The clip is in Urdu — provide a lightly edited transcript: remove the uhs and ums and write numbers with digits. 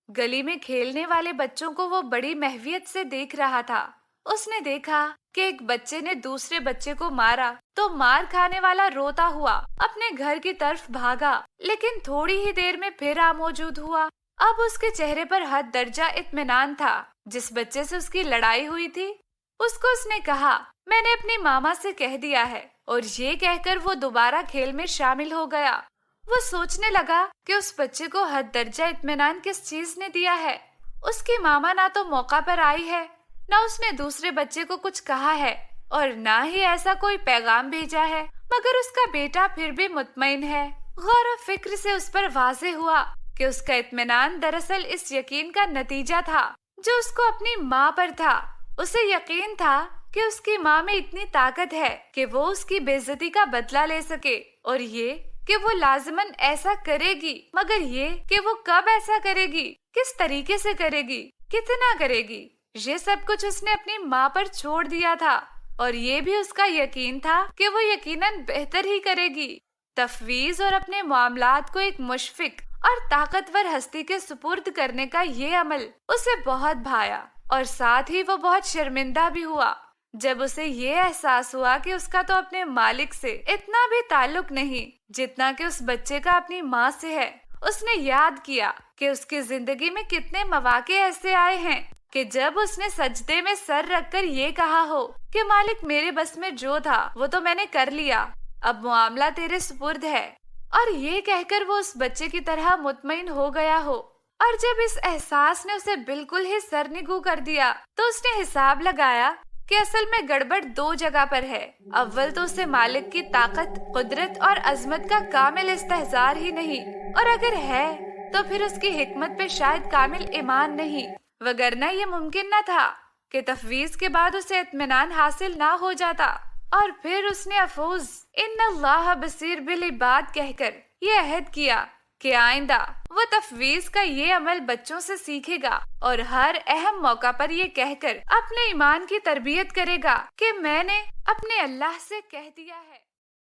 گلی میں کھیلنے والے بچوں کو وہ بڑی محویت سے دیکھ رہا تھا۔ اس نے دیکھا کہ ایک بچے نے دوسرے بچے کو مارا تو مار کھانے والا روتا ہوا اپنے گھر کی طرف بھاگا، لیکن تھوڑی ہی دیر میں پھر موجود ہوا۔ اب اس کے چہرے پر حد درجہ اطمینان تھا۔ جس بچے سے اس کی لڑائی ہوئی تھی اس کو اس نے کہا، میں نے اپنی ماما سے کہہ دیا ہے، اور یہ کہہ کر وہ دوبارہ کھیل میں شامل ہو گیا۔ وہ سوچنے لگا کہ اس بچے کو حد درجہ اطمینان کس چیز نے دیا ہے۔ اس کی ماما نہ تو موقع پر آئی ہے، نہ اس نے دوسرے بچے کو کچھ کہا ہے، اور نہ ہی ایسا کوئی پیغام بھیجا ہے، مگر اس کا بیٹا پھر بھی مطمئن ہے۔ غور و فکر سے اس پر واضح ہوا کہ اس کا اطمینان دراصل اس یقین کا نتیجہ تھا جو اس کو اپنی ماں پر تھا۔ اسے یقین تھا کہ اس کی ماں میں اتنی طاقت ہے کہ وہ اس کی بے عزتی کا بدلہ لے سکے، اور یہ کہ وہ لازماً ایسا کرے گی، مگر یہ کہ وہ کب ایسا کرے گی، کس طریقے سے کرے گی، کتنا کرے گی، یہ سب کچھ اس نے اپنی ماں پر چھوڑ دیا تھا، اور یہ بھی اس کا یقین تھا کہ وہ یقیناً بہتر ہی کرے گی۔ تفویض اور اپنے معاملات کو ایک مشفق اور طاقتور ہستی کے سپرد کرنے کا یہ عمل اسے بہت بھایا، اور ساتھ ہی وہ بہت شرمندہ بھی ہوا جب اسے یہ احساس ہوا کہ اس کا تو اپنے مالک سے اتنا بھی تعلق نہیں جتنا کہ اس بچے کا اپنی ماں سے ہے۔ اس نے یاد کیا کہ اس کی زندگی میں کتنے مواقع ایسے آئے ہیں کہ جب اس نے سجدے میں سر رکھ کر یہ کہا ہو کہ مالک میرے بس میں جو تھا وہ تو میں نے کر لیا، اب معاملہ تیرے سپرد ہے، اور یہ کہہ کر وہ اس بچے کی طرح مطمئن ہو گیا ہو۔ اور جب اس احساس نے اسے بالکل ہی سرنگوں کر دیا تو اس نے حساب لگایا کہ اصل میں گڑبڑ دو جگہ پر ہے۔ اول تو اسے مالک کی طاقت، قدرت اور عظمت کا کامل استحضار ہی نہیں، اور اگر ہے تو پھر اس کی حکمت پہ شاید کامل ایمان نہیں، وگرنہ یہ ممکن نہ تھا کہ تفویض کے بعد اسے اطمینان حاصل نہ ہو جاتا۔ اور پھر اس نے افوز ان اللہ بصیر بالعباد کہہ کر یہ عہد کیا کہ آئندہ وہ تفویض کا یہ عمل بچوں سے سیکھے گا، اور ہر اہم موقع پر یہ کہہ کر اپنے ایمان کی تربیت کرے گا کہ میں نے اپنے اللہ سے کہہ دیا ہے۔